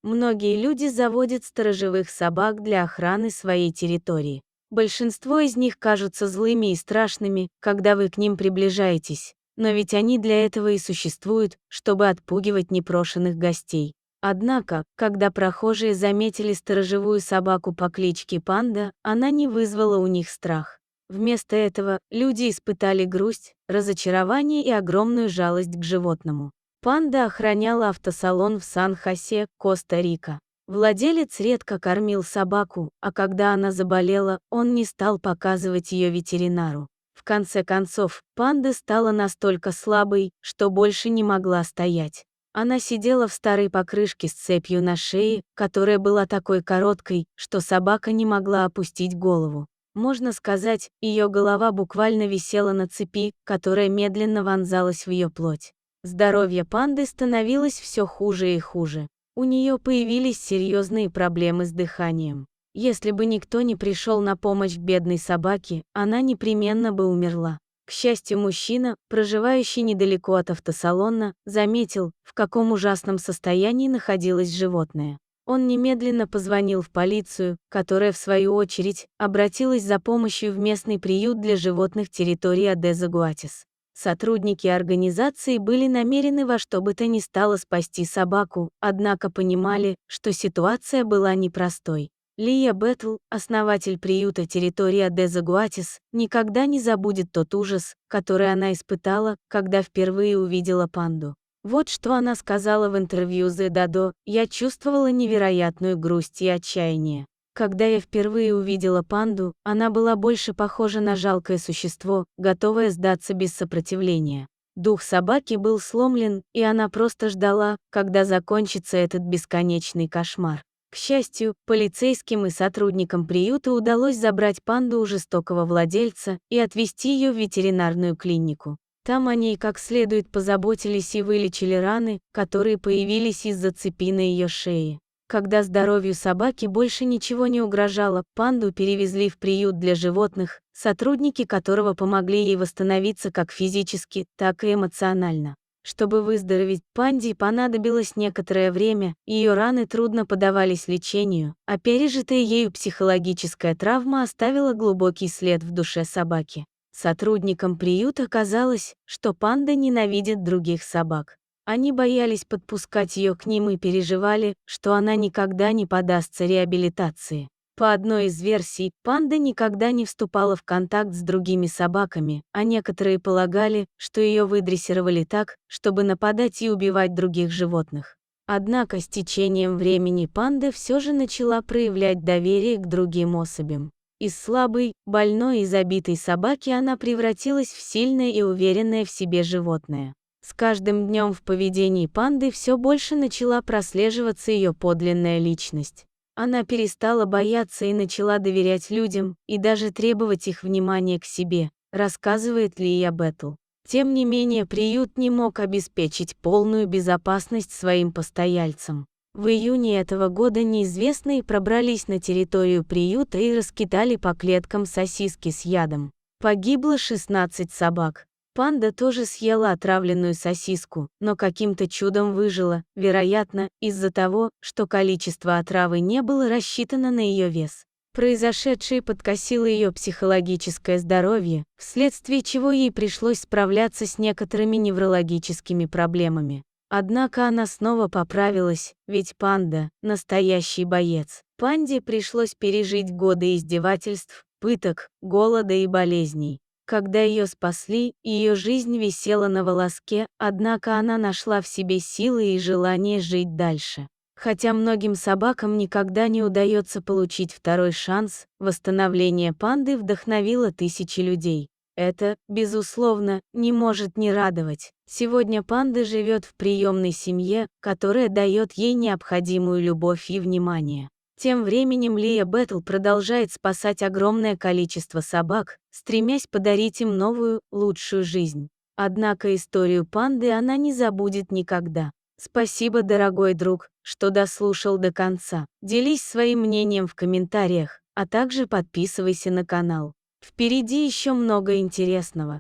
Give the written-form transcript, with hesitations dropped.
Многие люди заводят сторожевых собак для охраны своей территории. Большинство из них кажутся злыми и страшными, когда вы к ним приближаетесь, но ведь они для этого и существуют, чтобы отпугивать непрошенных гостей. Однако, когда прохожие заметили сторожевую собаку по кличке Панда, она не вызвала у них страх. Вместо этого люди испытали грусть, разочарование и огромную жалость к животному. Панда охраняла автосалон в Сан-Хосе, Коста-Рика. Владелец редко кормил собаку, а когда она заболела, он не стал показывать ее ветеринару. В конце концов, Панда стала настолько слабой, что больше не могла стоять. Она сидела в старой покрышке с цепью на шее, которая была такой короткой, что собака не могла опустить голову. Можно сказать, ее голова буквально висела на цепи, которая медленно вонзалась в ее плоть. Здоровье Панды становилось все хуже и хуже. У нее появились серьезные проблемы с дыханием. Если бы никто не пришел на помощь бедной собаке, она непременно бы умерла. К счастью, мужчина, проживающий недалеко от автосалона, заметил, в каком ужасном состоянии находилось животное. Он немедленно позвонил в полицию, которая, в свою очередь, обратилась за помощью в местный приют для животных территории Адеза-Гуатис. Сотрудники организации были намерены во что бы то ни стало спасти собаку, однако понимали, что ситуация была непростой. Лия Бетл, основатель приюта территории Адеза-Гуатис, никогда не забудет тот ужас, который она испытала, когда впервые увидела панду. Вот что она сказала в интервью The Dado: «Я чувствовала невероятную грусть и отчаяние. Когда я впервые увидела панду, она была больше похожа на жалкое существо, готовое сдаться без сопротивления. Дух собаки был сломлен, и она просто ждала, когда закончится этот бесконечный кошмар». К счастью, полицейским и сотрудникам приюта удалось забрать панду у жестокого владельца и отвезти ее в ветеринарную клинику. Там о ней как следует позаботились и вылечили раны, которые появились из-за цепи на ее шее. Когда здоровью собаки больше ничего не угрожало, панду перевезли в приют для животных, сотрудники которого помогли ей восстановиться как физически, так и эмоционально. Чтобы выздороветь, панде понадобилось некоторое время, ее раны трудно поддавались лечению, а пережитая ею психологическая травма оставила глубокий след в душе собаки. Сотрудникам приюта казалось, что панда ненавидит других собак. Они боялись подпускать ее к ним и переживали, что она никогда не поддастся реабилитации. По одной из версий, панда никогда не вступала в контакт с другими собаками, а некоторые полагали, что ее выдрессировали так, чтобы нападать и убивать других животных. Однако с течением времени панда все же начала проявлять доверие к другим особям. Из слабой, больной и забитой собаки она превратилась в сильное и уверенное в себе животное. С каждым днем в поведении панды все больше начала прослеживаться ее подлинная личность. Она перестала бояться и начала доверять людям, и даже требовать их внимания к себе, рассказывает Лия Бетл. Тем не менее, приют не мог обеспечить полную безопасность своим постояльцам. В июне этого года неизвестные пробрались на территорию приюта и раскидали по клеткам сосиски с ядом. Погибло 16 собак. Панда тоже съела отравленную сосиску, но каким-то чудом выжила, вероятно, из-за того, что количество отравы не было рассчитано на ее вес. Произошедшее подкосило ее психологическое здоровье, вследствие чего ей пришлось справляться с некоторыми неврологическими проблемами. Однако она снова поправилась, ведь панда – настоящий боец. Панде пришлось пережить годы издевательств, пыток, голода и болезней. Когда ее спасли, ее жизнь висела на волоске, однако она нашла в себе силы и желание жить дальше. Хотя многим собакам никогда не удается получить второй шанс, восстановление панды вдохновило тысячи людей. Это, безусловно, не может не радовать. Сегодня панда живет в приемной семье, которая дает ей необходимую любовь и внимание. Тем временем Лия Бетл продолжает спасать огромное количество собак, стремясь подарить им новую, лучшую жизнь. Однако историю панды она не забудет никогда. Спасибо, дорогой друг, что дослушал до конца. Делись своим мнением в комментариях, а также подписывайся на канал. Впереди еще много интересного.